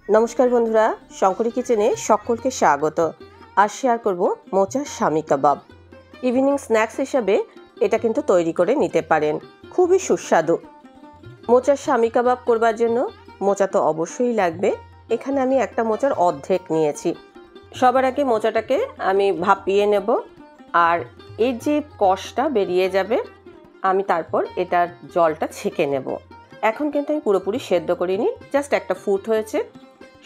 নমস্কার বন্ধুরা, শঙ্করী কিচেনে সকলকে স্বাগত। আজ শেয়ার করব মোচার স্বামী কাবাব। ইভিনিং স্ন্যাক্স হিসাবে এটা কিন্তু তৈরি করে নিতে পারেন, খুবই সুস্বাদু। মোচার স্বামী কাবাব করবার জন্য মোচা তো অবশ্যই লাগবে। এখানে আমি একটা মোচার অর্ধেক নিয়েছি। সবার আগে মোচাটাকে আমি ভাপিয়ে নেব, আর এর যে কষটা বেরিয়ে যাবে আমি তারপর এটার জলটা ছেঁকে নেব। এখন কিন্তু আমি পুরোপুরি সেদ্ধ করিনি, জাস্ট একটা ফুট হয়েছে।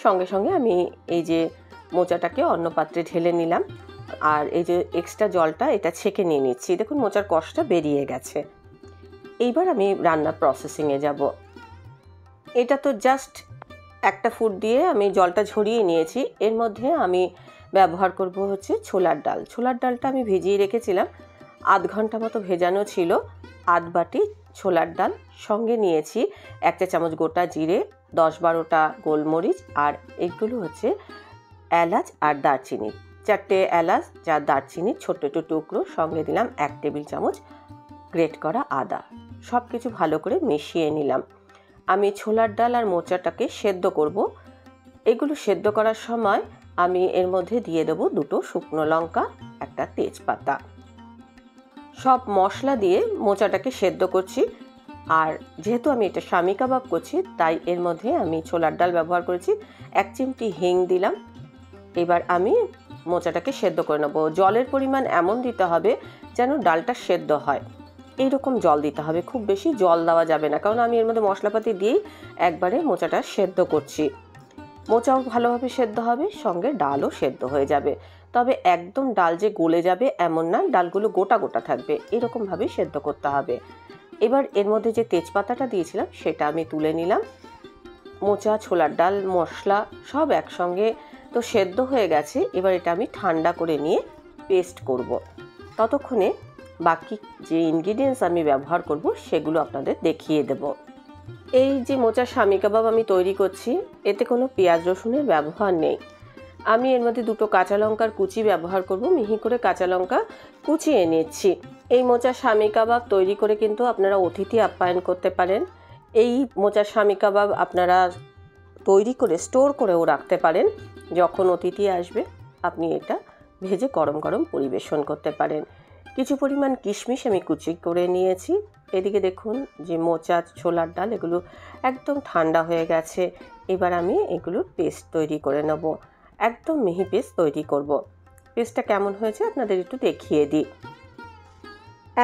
সঙ্গে সঙ্গে আমি এই যে মোচাটাকে অন্য পাত্রে ঢেলে নিলাম, আর এই যে এক্সট্রা জলটা এটা ছেঁকে নিয়ে নিচ্ছি। দেখুন মোচার কষটা বেরিয়ে গেছে। এইবার আমি রান্নার প্রসেসিংয়ে যাব। এটা তো জাস্ট একটা ফুট দিয়ে আমি জলটা ঝরিয়ে নিয়েছি। এর মধ্যে আমি ব্যবহার করব হচ্ছে ছোলার ডাল। ছোলার ডালটা আমি ভিজিয়ে রেখেছিলাম, আধ ঘন্টা মতো ভেজানো ছিল। আধ বাটি ছোলার ডাল, সঙ্গে নিয়েছি 1 চা চামচ গোটা জিরে, 10-12টা গোলমরিচ, আর এগুলো হচ্ছে এলাচ আর দারচিনি। 4টে এলাচ, 4 দারচিনি ছোট্ট একটু টুকরো, সঙ্গে দিলাম 1 টেবিল চামচ গ্রেট করা আদা। সব কিছু ভালো করে মিশিয়ে নিলাম। আমি ছোলার ডাল আর মোচাটাকে সেদ্ধ করব। এগুলো সেদ্ধ করার সময় আমি এর মধ্যে দিয়ে দেবো 2টো শুকনো লঙ্কা, একটা তেজপাতা। সব মশলা দিয়ে মোচাটাকে সেদ্ধ করছি। আর যেহেতু আমি এটা স্বামী কাবাব করছি, তাই এর মধ্যে আমি ছোলার ডাল ব্যবহার করেছি। 1 চিমটি হিং দিলাম। এবার আমি মোচাটাকে সেদ্ধ করে নেব। জলের পরিমাণ এমন দিতে হবে যেন ডালটা সেদ্ধ হয়, এইরকম জল দিতে হবে। খুব বেশি জল দেওয়া যাবে না, কারণ আমি এর মধ্যে মশলাপাতি দিয়েই একবারে মোচাটা সেদ্ধ করছি। মোচাও ভালোভাবে সেদ্ধ হবে, সঙ্গে ডালও সেদ্ধ হয়ে যাবে। তবে একদম ডাল যে গলে যাবে এমন না, ডালগুলো গোটা গোটা থাকবে, এরকমভাবেই সেদ্ধ করতে হবে। এবার এর মধ্যে যে তেজপাতাটা দিয়েছিলাম সেটা আমি তুলে নিলাম। মোচা, ছোলার ডাল, মশলা সব একসঙ্গে তো সেদ্ধ হয়ে গেছে। এবার এটা আমি ঠান্ডা করে নিয়ে পেস্ট করব। ততক্ষণে বাকি যে ইনগ্রিডিয়েন্টস আমি ব্যবহার করব সেগুলো আপনাদের দেখিয়ে দেব। এই যে মোচার স্বামী কাবাব আমি তৈরি করছি, এতে কোনো পেঁয়াজ রসুনের ব্যবহার নেই। আমি এর মধ্যে 2টো কাঁচা লঙ্কার কুচি ব্যবহার করব। মিহি করে কাঁচা লঙ্কা কুচিয়ে নিচ্ছি। এই মোচার স্বামী কাবাব তৈরি করে কিন্তু আপনারা অতিথি আপ্যায়ন করতে পারেন। এই মোচার স্বামী কাবাব আপনারা তৈরি করে স্টোর করেও রাখতে পারেন। যখন অতিথি আসবে আপনি এটা ভেজে গরম গরম পরিবেশন করতে পারেন। কিছু পরিমাণ কিশমিশ আমি কুচি করে নিয়েছি। এদিকে দেখুন যে মোচা, ছোলার ডাল এগুলো একদম ঠান্ডা হয়ে গেছে। এবার আমি এগুলোর পেস্ট তৈরি করে নেব। একদম মিহি পেস্ট তৈরি করব। পেস্টটা কেমন হয়েছে আপনাদের একটু দেখিয়ে দিই।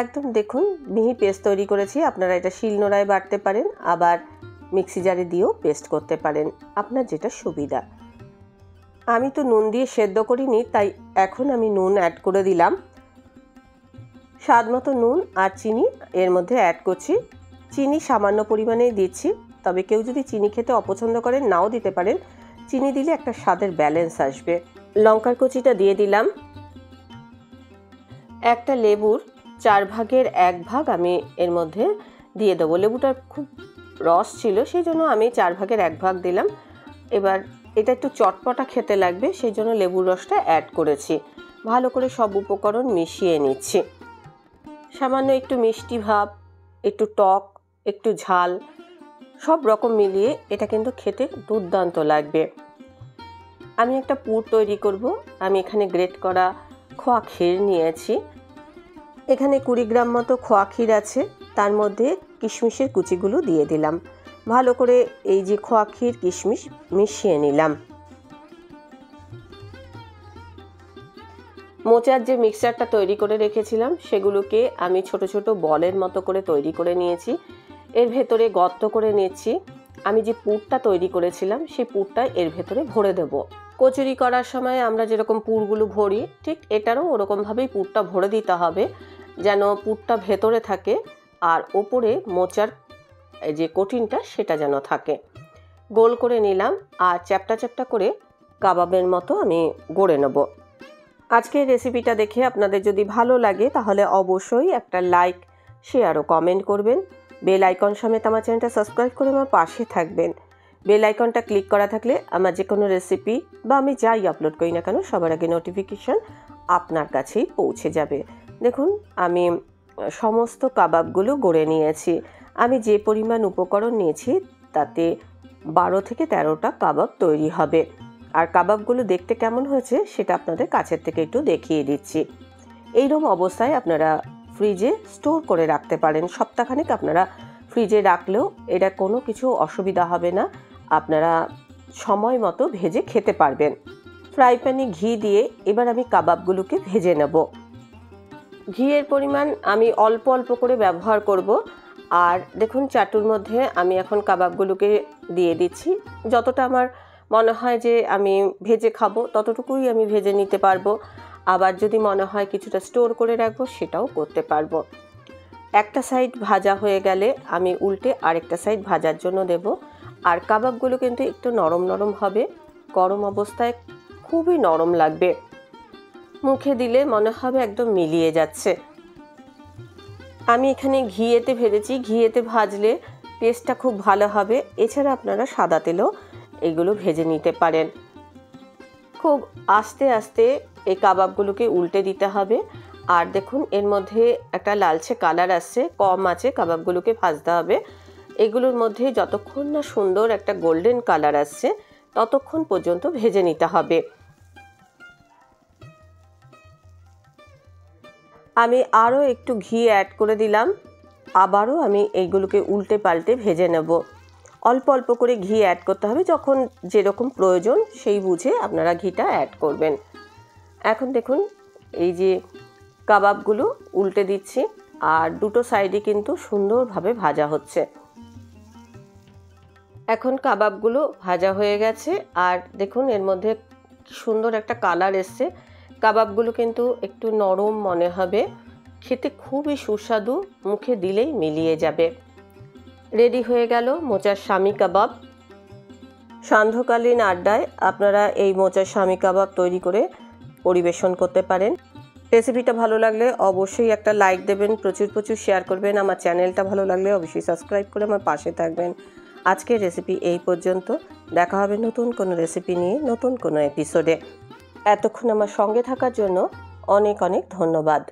একদম দেখুন মিহি পেস্ট তৈরি করেছি। আপনারা এটা শিলনোড়ায় বাটতে পারেন, আবার মিক্সি জারে দিয়েও পেস্ট করতে পারেন, আপনার যেটা সুবিধা। আমি তো নুন দিয়ে সেদ্ধ করিনি, তাই এখন আমি নুন অ্যাড করে দিলাম। স্বাদ মতো নুন আর চিনি এর মধ্যে অ্যাড করছি। চিনি সামান্য পরিমাণেই দিচ্ছি, তবে কেউ যদি চিনি খেতে অপছন্দ করেন নাও দিতে পারেন। চিনি দিলে একটা স্বাদের ব্যালেন্স আসবে। লঙ্কার কুচিটা দিয়ে দিলাম। একটা লেবুর 4 ভাগের 1 ভাগ আমি এর মধ্যে দিয়ে দেবো। লেবুটার খুব রস ছিল, সেই জন্য আমি 4 ভাগের 1 ভাগ দিলাম। এবার এটা একটু চটপটা খেতে লাগবে, সেই জন্য লেবুর রসটা অ্যাড করেছি। ভালো করে সব উপকরণ মিশিয়ে নিচ্ছি। সামান্য একটু মিষ্টি ভাব, একটু টক, একটু ঝাল, সব রকম মিলিয়ে এটা কিন্তু খেতে দুর্দান্ত লাগবে। আমি একটা পুর তৈরি করব। আমি এখানে গ্রেট করা খোয়া ক্ষীর নিয়েছি। এখানে 20 গ্রাম মতো খোয়া ক্ষীর আছে, তার মধ্যে কিশমিশের কুচিগুলো দিয়ে দিলাম। ভালো করে এই যে খোয়া ক্ষীর কিশমিশ মিশিয়ে নিলাম। মোচার যে মিক্সচারটা তৈরি করে রেখেছিলাম সেগুলোকে আমি ছোট ছোট বলের মতো করে তৈরি করে নিয়েছি। এর ভেতরে গর্ত করে নিচ্ছি। আমি যে পুরটা তৈরি করেছিলাম সেই পুরটা এর ভেতরে ভরে দেব। কচুরি করার সময় আমরা যেরকম পুরগুলো ভরি, ঠিক এটারও ওরকমভাবেই পুরটা ভরে দিতে হবে, যেন পুরটা ভেতরে থাকে আর ওপরে মোচার যে কোটিংটা সেটা যেন থাকে। গোল করে নিলাম, আর চ্যাপটা চ্যাপটা করে কাবাবের মতো আমি গড়ে নেব। আজকের রেসিপিটা দেখে আপনাদের যদি ভালো লাগে তাহলে অবশ্যই একটা লাইক, শেয়ার ও কমেন্ট করবেন। বেল আইকন সমেত আমার চ্যানেলটা সাবস্ক্রাইব করে আমার পাশে থাকবেন। বেল আইকনটা ক্লিক করা থাকলে আমার যে কোনো রেসিপি বা আমি যাই আপলোড করি না কেন সবার আগে নোটিফিকেশান আপনার কাছেই পৌঁছে যাবে। দেখুন আমি সমস্ত কাবাবগুলো গড়ে নিয়েছি। আমি যে পরিমাণ উপকরণ নিয়েছি তাতে 12 থেকে 13টা কাবাব তৈরি হবে। আর কাবাবগুলো দেখতে কেমন হয়েছে সেটা আপনাদের কাছের থেকে একটু দেখিয়ে দিচ্ছি। এইরকম অবস্থায় আপনারা ফ্রিজে স্টোর করে রাখতে পারেন। সপ্তাহখানেক আপনারা ফ্রিজে রাখলেও এটা কোনো কিছু অসুবিধা হবে না, আপনারা সময় মতো ভেজে খেতে পারবেন। ফ্রাই প্যানে ঘি দিয়ে এবার আমি কাবাবগুলোকে ভেজে নেব। ঘিয়ের পরিমাণ আমি অল্প অল্প করে ব্যবহার করব। আর দেখুন চাটুর মধ্যে আমি এখন কাবাবগুলোকে দিয়ে দিচ্ছি। যতটা আমার মনে হয় যে আমি ভেজে খাবো ততটুকুই আমি ভেজে নিতে পারবো। আবার যদি মনে হয় কিছুটা স্টোর করে রাখবো সেটাও করতে পারবো। একটা সাইড ভাজা হয়ে গেলে আমি উল্টে আরেকটা সাইড ভাজার জন্য দেব। আর কাবাবগুলো কিন্তু একটু নরম নরম হবে, গরম অবস্থায় খুবই নরম লাগবে, মুখে দিলে মনে হবে একদম মিলিয়ে যাচ্ছে। আমি এখানে ঘিয়েতে ভেজেছি, ঘিয়েতে ভাজলে টেস্টটা খুব ভালো হবে। এছাড়া আপনারা সাদা তেলেও এগুলো ভেজে নিতে পারেন। খুব আস্তে আস্তে এই কাবাবগুলোকে উল্টে দিতে হবে। আর দেখুন এর মধ্যে একটা লালচে কালার আসছে, কম আছে কাবাবগুলোকে ভাজতে হবে। এগুলোর মধ্যে যতক্ষণ না সুন্দর একটা গোল্ডেন কালার আসছে ততক্ষণ পর্যন্ত ভেজে নিতে হবে। আমি আরও একটু ঘি অ্যাড করে দিলাম। আবারও আমি এইগুলোকে উল্টে পাল্টে ভেজে নেব। অল্প অল্প করে ঘি অ্যাড করতে হবে, যখন যেরকম প্রয়োজন সেই বুঝে আপনারা ঘিটা অ্যাড করবেন। এখন দেখুন এই যে কাবাবগুলো উল্টে দিচ্ছি আর দুটো সাইডে কিন্তু সুন্দরভাবে ভাজা হচ্ছে। এখন কাবাবগুলো ভাজা হয়ে গেছে আর দেখুন এর মধ্যে সুন্দর একটা কালার এসছে। কাবাবগুলো কিন্তু একটু নরম মনে হবে, খেতে খুবই সুস্বাদু, মুখে দিলেই মিলিয়ে যাবে। রেডি হয়ে গেল মোচার শামি কাবাব। সান্ধ্যকালীন আড্ডায় আপনারা এই মোচার শামি কাবাব তৈরি করে পরিবেশন করতে পারেন। রেসিপিটা ভালো লাগলে অবশ্যই একটা লাইক দেবেন, প্রচুর প্রচুর শেয়ার করবেন। আমার চ্যানেলটা ভালো লাগলে অবশ্যই সাবস্ক্রাইব করে আমার পাশে থাকবেন। আজকের রেসিপি এই পর্যন্ত, দেখা হবে নতুন কোনো রেসিপি নিয়ে নতুন কোনো এপিসোডে। এতক্ষণ আমার সঙ্গে থাকার জন্য অনেক অনেক ধন্যবাদ।